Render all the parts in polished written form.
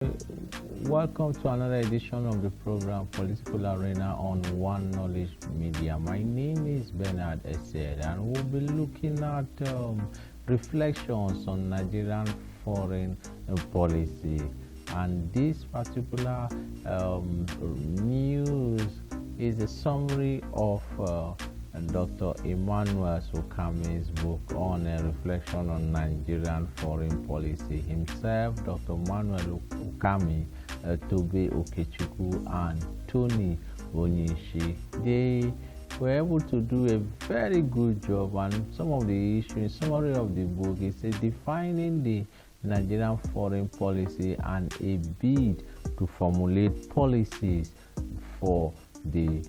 Welcome to another edition of the program Political Arena on One Knowledge Media. My name is Bernard Essed, and we'll be looking at reflections on Nigerian foreign policy. And this particular news is a summary of Dr. Emmanuel Ukhami's book on a reflection on Nigerian foreign policy. Himself, Dr. Emmanuel Ukhami, Toby, Okechukwu, and Tony Onyishi, they were able to do a very good job. And some of the issues, summary of the book is defining the Nigerian foreign policy and a bid to formulate policies for the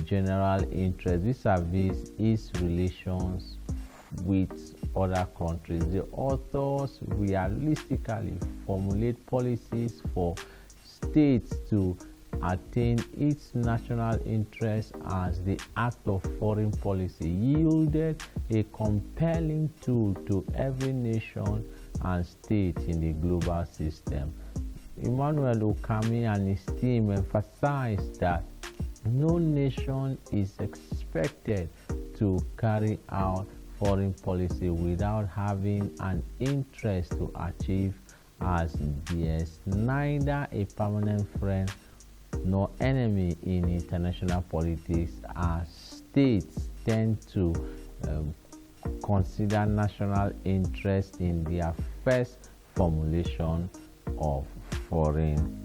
general interest vis-a-vis its relations with other countries. The authors realistically formulate policies for states to attain its national interest as the act of foreign policy yielded a compelling tool to every nation and state in the global system. Emmanuel Ukhami and his team emphasized that no nation is expected to carry out foreign policy without having an interest to achieve, as there's neither a permanent friend nor enemy in international politics, as states tend to consider national interest in their first formulation of foreign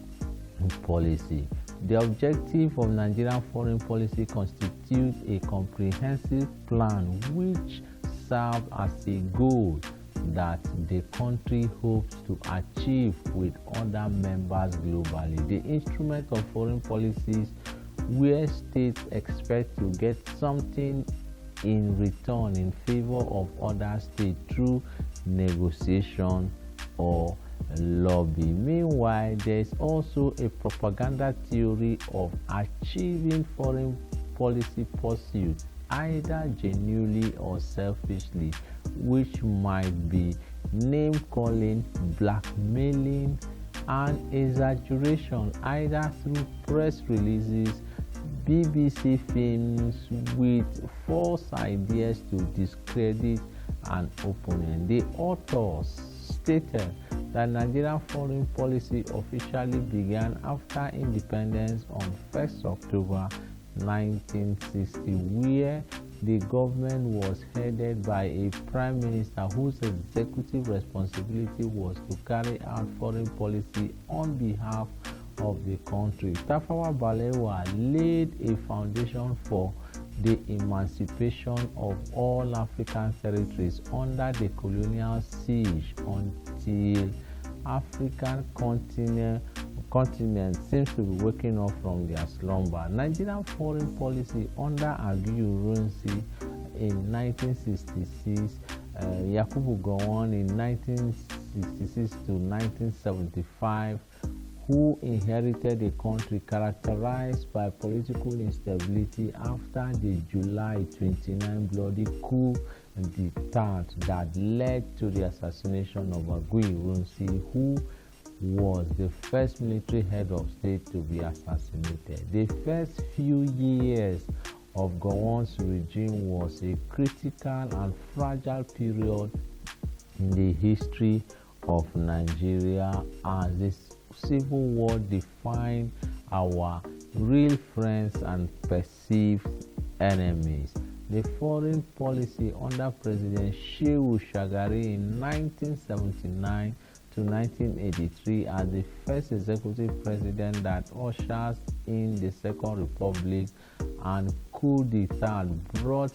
policy. The objective of Nigerian foreign policy constitutes a comprehensive plan which serves as a goal that the country hopes to achieve with other members globally. The instrument of foreign policies where states expect to get something in return in favor of other states through negotiation or lobby. Meanwhile, there is also a propaganda theory of achieving foreign policy pursuits either genuinely or selfishly, which might be name-calling, blackmailing, and exaggeration either through press releases, BBC films with false ideas to discredit an opponent. The authors stated that Nigerian foreign policy officially began after independence on 1st October 1960, where the government was headed by a prime minister whose executive responsibility was to carry out foreign policy on behalf of the country. Tafawa Balewa laid a foundation for the emancipation of all African territories under the colonial siege until African continent seems to be waking up from their slumber. Nigerian foreign policy under Aguiyi Ironsi in 1966, Yakubu Gowon in 1966 to 1975, who inherited a country characterized by political instability after the July 29 bloody coup d'etat that led to the assassination of Aguiyi Ironsi, who was the first military head of state to be assassinated. The first few years of Gowon's regime was a critical and fragile period in the history of Nigeria, as the Civil War defined our real friends and perceived enemies. The foreign policy under President Shehu Shagari in 1979 to 1983 as the first executive president that ushers in the Second Republic, and coup d'etat brought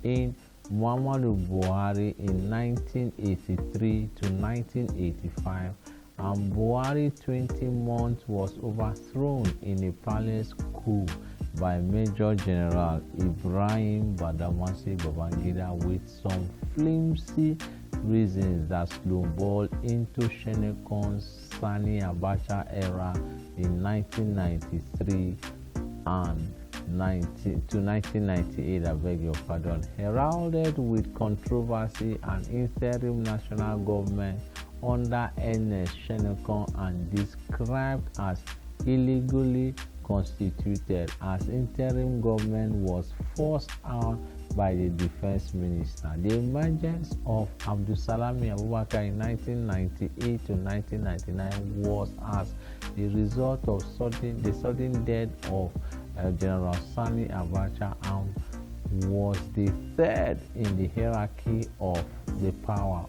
in Muhammadu Buhari in 1983 to 1985, and Buhari 20 months was overthrown in a palace coup by Major General Ibrahim Badamasi Babangida with some flimsy reasons that snowballed into Shenekon's Sani Abacha era in 1993 and 1998, I beg your pardon, heralded with controversy and interim national government under Ernest Shenekon and described as illegally constituted as interim government was forced out by the defense minister. The emergence of Abdulsalami Abubakar in 1998 to 1999 was as the result of the sudden death of General Sani Abacha and was the third in the hierarchy of the power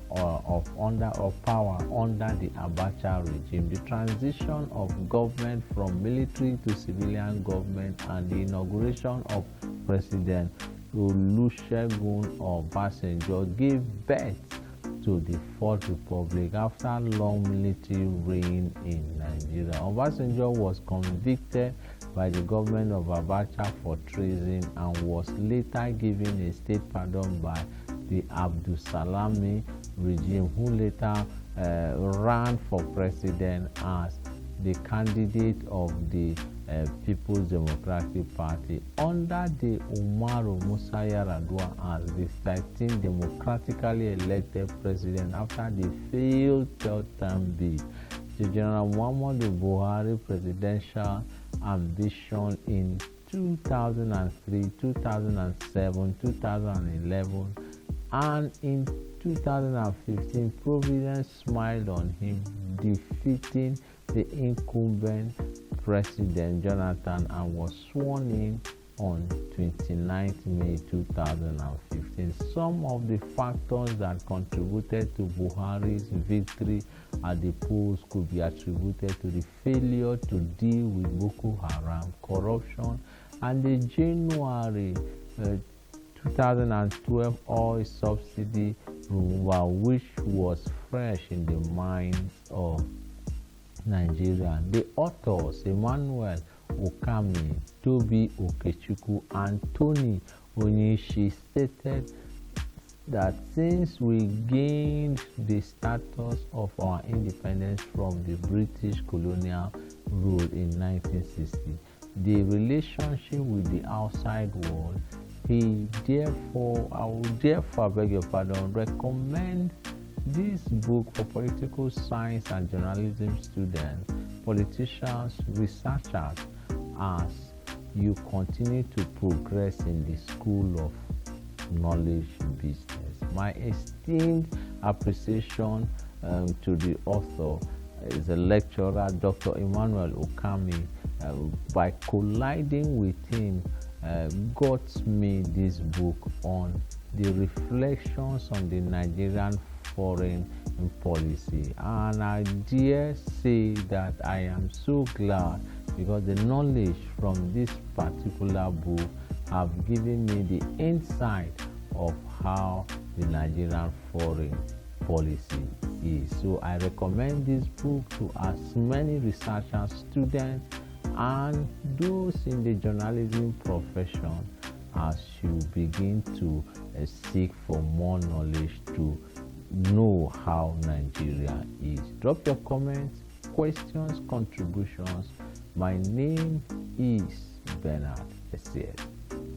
under the Abacha regime. The transition of government from military to civilian government and the inauguration of President Olusegun Obasanjo gave birth to the Fourth Republic after long military reign in Nigeria. Obasanjo was convicted by the government of Abacha for treason and was later given a state pardon by the Abdulsalami regime, who later ran for president as the candidate of the People's Democratic Party under the Umaru Musa Yar'Adua as the 13th democratically elected president after the failed third-term bid. The General Muhammadu Buhari presidential ambition in 2003, 2007, 2011, and in 2015, Providence smiled on him, defeating the incumbent President Jonathan and was sworn in on 29 May 2015. Some of the factors that contributed to Buhari's victory at the polls could be attributed to the failure to deal with Boko Haram, corruption, and the January 2012 oil subsidy removal, which was fresh in the minds of Nigeria. The authors Emmanuel, Ukhami, Toby, Okechukwu, and Onyishi stated that since we gained the status of our independence from the British colonial rule in 1960, the relationship with the outside world, I will therefore beg your pardon, recommend this book for political science and journalism students, politicians, researchers, as you continue to progress in the school of knowledge business. My esteemed appreciation to the author is the lecturer, Dr. Emmanuel Ukhami. By colliding with him, got me this book on the reflections on the Nigerian foreign policy, and I dare say that I am so glad because the knowledge from this particular book have given me the insight of how the Nigerian foreign policy is. So I recommend this book to as many researchers, students, and those in the journalism profession as you begin to seek for more knowledge to know how Nigeria is. Drop your comments, questions, contributions. My name is Bernard Esiet.